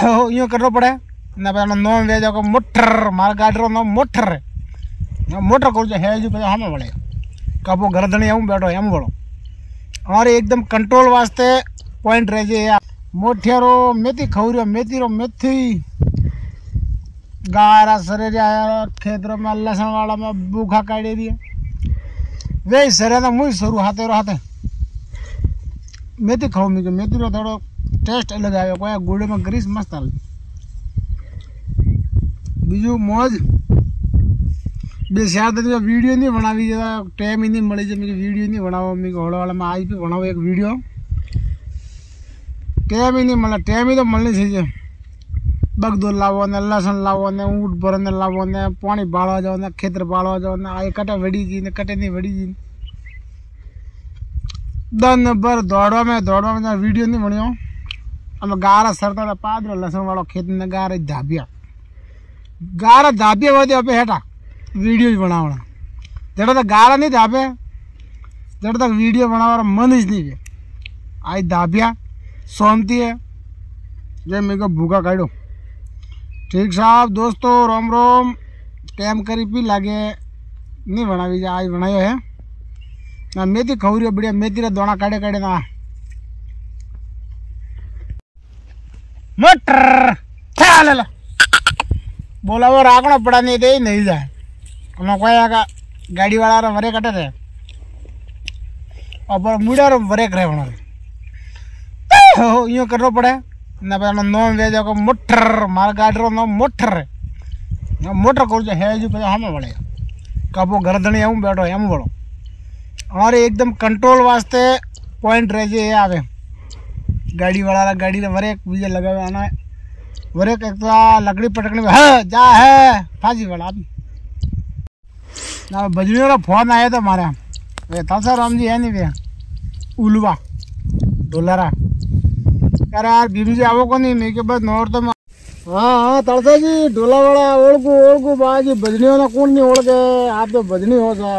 यूँ करना पड़े ना पे नॉन वेज को मोटर मार गाड़ी नो मोटर मोटर कर है जो पे हमें बड़े कबो गर्दनी आऊँ बैठो एम बोलो हमारे एकदम कंट्रोल वास्ते पॉइंट रह जाए मोठियारो मेथी खौरियो मेथी गारा सरेरिया खेतरों में लहसुन वाला में बूखा काटे दिए वे सरे ना मुझे शुरू हाथे हाथे मेथी खाऊ मेथी रो थोड़ो टेस्ट अलग आयो कोई गुड़ में ग्रीस मस्त आवे बीजू मौज बे शायद वीडियो नहीं बनावी टाइम ही नहीं मिली जो मेरी वीडियो नहीं बनाओ मेरे होड़ वाला में आज भी बनाओ एक वीडियो टाइम ही नहीं मिला टाइम ही तो मिलनी चाहिए बगदूर लावो ने लहसुन लावो ने ऊँट भरने लावो ने पानी बाड़वा जाओ ने खेतर बाड़वा जाओ ने आए कटे वड़ी जी ने कटे नहीं वड़ी जी दिन भर दौड़वा में वीडियो नहीं बनियो अब गारा सरता था पादरो लहसुन वालों खेत ने गारा धाबिया वो पे हेटा वीडियो भी बनावना जड़ा तक गारा नहीं धाबे जड़ा तक वीडियो बनावा मन ही नहीं है आज धाबिया सोमती है जे मेरे को भूखा काटो ठीक साहब दोस्तों रोम रोम टाइम करीब भी लगे नहीं बनावी जा आज बनायो है ना मेथी खौरियो बढ़िया मेथी रा दोना काटे काटे ना मटर चल ला बोला वो रागना पड़ा नहीं दे नहीं जाए हम कोई आगा गाड़ी वाला रा वरे कटे थे और मुड़ा रो वरे करे बना यूँ करना पड़े ना पे नॉन वेज को मोटर मार गाड़ी नो मोटर कर है जो पे हमें बड़े कबो गर्दनी आऊँ बैठो एम बोलो हमारे एकदम कंट्रोल वास्ते पॉइंट रह जाए आवे गाड़ी वाला गाड़ी ने वरे बीजे लगा हुआ आना वरे एक लकड़ी पटकने में हाँ जा है फाजी वाला अभी ना बजरियों का फोन आया था हमारे यहाँ तलसा राम जी है नहीं भैया उलवा डोलरा यार यार बीबी जी आवो को नहीं मेरे के बाद नौर तो हाँ तलसा जी डोला वाला ओढ़ बाजी बजनियों ना कौन नहीं ओढ़ गए आप तो बजनी हो सा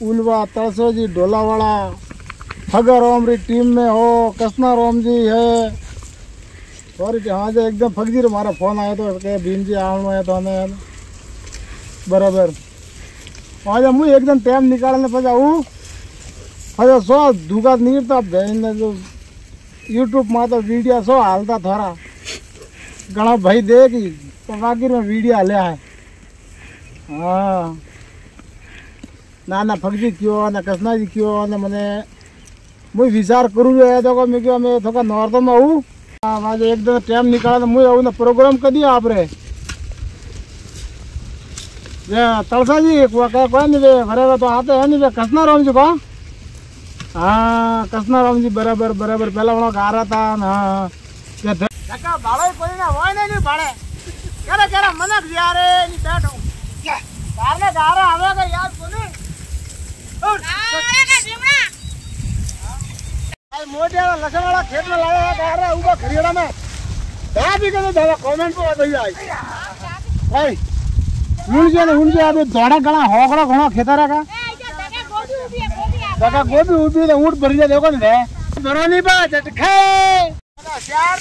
उलवा तलसा जी डोला वाला फगर ओमरी टीम में हो कसना रोम जी है सॉरी हाँ जो एकदम फगजी हमारा फोन आया तो भीम जी आने आया तो हमें बराबर आज मुझे एकदम टाइम निकालने पड़ा हूँ अरे सो दुगा नीरता बहन जो यूट्यूब में तो वीडियो सो हालता थोड़ा घना भाई देगी तो बाकी में वीडियो हाले है हाँ ना फगजी क्यों ना कसना जी क्यों ना मैंने मुझे विचार करूँ तो मैं थोड़ा नॉर्थ में हूँ हाँ एकदम टाइम निकाला तो मुझे आऊँ ना प्रोग्राम कर दिया आप रे तलसा जी कोई नहीं भरेगा तो आते हैं नहीं कसना राम जी को हाँ कसना राम जी बराबर पहला वाला गा रहा था ना बाड़ो कोई ना वो नहीं बाड़े क्या मनक यार नहीं बैठो गारने गा रहा आवेगा यार सुनी मोटे लसन वाला खेत में लगा गा रहा ऊपर खरीदा में दा भी कर दादा कमेंट पे भैया भाई उनके अभी दौड़ा गला होगड़ा घणो खेतर का जगह गोभी उभी ऊँट भर जा देखो नहीं भरो नहीं बा झटके यार